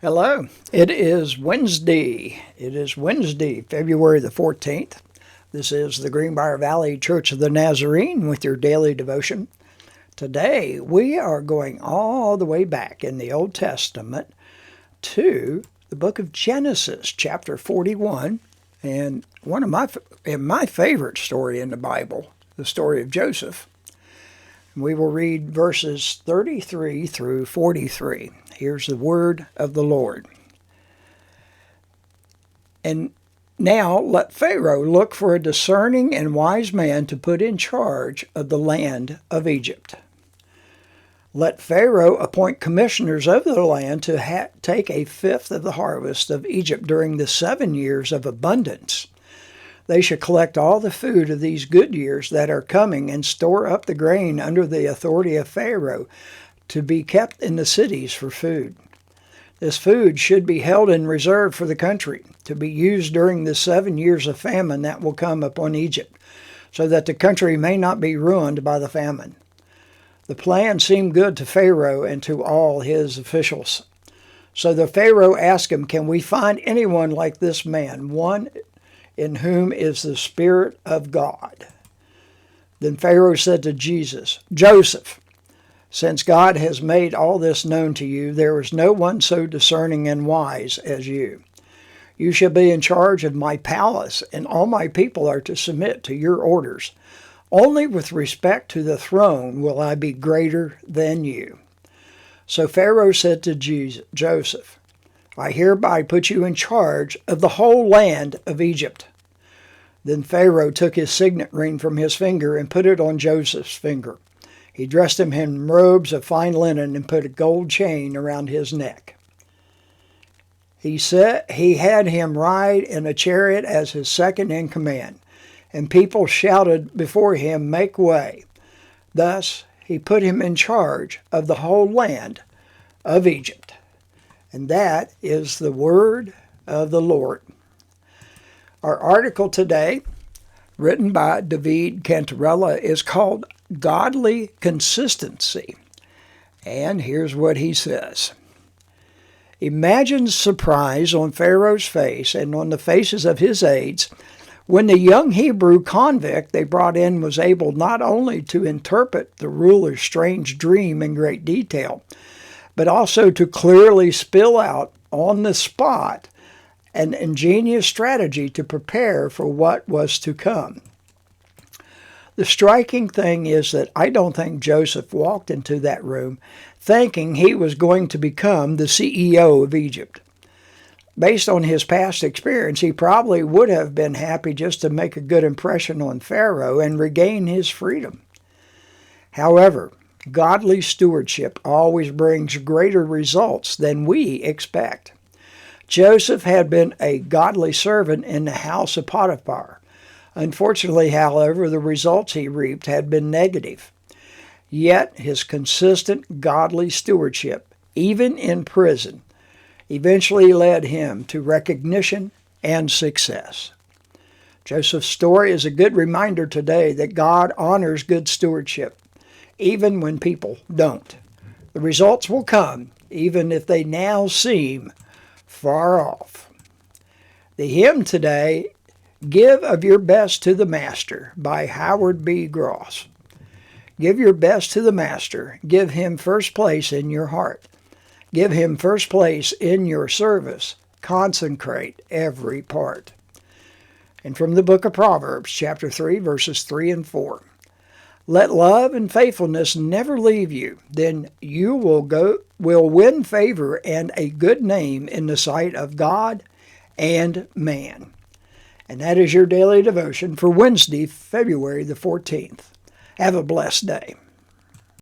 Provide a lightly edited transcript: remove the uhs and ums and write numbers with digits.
Hello. It is Wednesday. February the 14th. This is the Greenbrier Valley Church of the Nazarene with your daily devotion. Today we are going all the way back in the Old Testament to the book of Genesis, chapter 41, and one of my favorite story in the Bible, the story of Joseph. We will read verses 33 through 43. Here's the word of the Lord. And now let Pharaoh look for a discerning and wise man to put in charge of the land of Egypt. Let Pharaoh appoint commissioners over the land to take a fifth of the harvest of Egypt during the 7 years of abundance. They should collect all the food of these good years that are coming and store up the grain under the authority of Pharaoh to be kept in the cities for food. This food should be held in reserve for the country to be used during the 7 years of famine that will come upon Egypt, so that the country may not be ruined by the famine. The plan seemed good to Pharaoh and to all his officials. So the Pharaoh asked him, "Can we find anyone like this man, one in whom is the Spirit of God?" Then Pharaoh said to Joseph, "Since God has made all this known to you, there is no one so discerning and wise as you. You shall be in charge of my palace, and all my people are to submit to your orders. Only with respect to the throne will I be greater than you." So Pharaoh said to Joseph, "I hereby put you in charge of the whole land of Egypt." Then Pharaoh took his signet ring from his finger and put it on Joseph's finger. He dressed him in robes of fine linen and put a gold chain around his neck. He had him ride in a chariot as his second in command, and people shouted before him, "Make way." Thus he put him in charge of the whole land of Egypt. And that is the word of the Lord. Our article today, written by David Cantarella, is called Godly Consistency. And here's what he says. Imagine surprise on Pharaoh's face and on the faces of his aides when the young Hebrew convict they brought in was able not only to interpret the ruler's strange dream in great detail, but also to clearly spill out on the spot an ingenious strategy to prepare for what was to come. The striking thing is that I don't think Joseph walked into that room thinking he was going to become the CEO of Egypt. Based on his past experience, he probably would have been happy just to make a good impression on Pharaoh and regain his freedom. However, godly stewardship always brings greater results than we expect. Joseph had been a godly servant in the house of Potiphar. Unfortunately, however, the results he reaped had been negative. Yet his consistent godly stewardship, even in prison, eventually led him to recognition and success. Joseph's story is a good reminder today that God honors good stewardship, even when people don't. The results will come, even if they now seem far off. The hymn today, "Give of Your Best to the Master," by Howard B. Gross. Give your best to the Master. Give him first place in your heart. Give him first place in your service. Consecrate every part. And from the book of Proverbs, chapter 3, verses 3 and 4. Let love and faithfulness never leave you. Then you will win favor and a good name in the sight of God and man. And that is your daily devotion for Wednesday, February the 14th. Have a blessed day.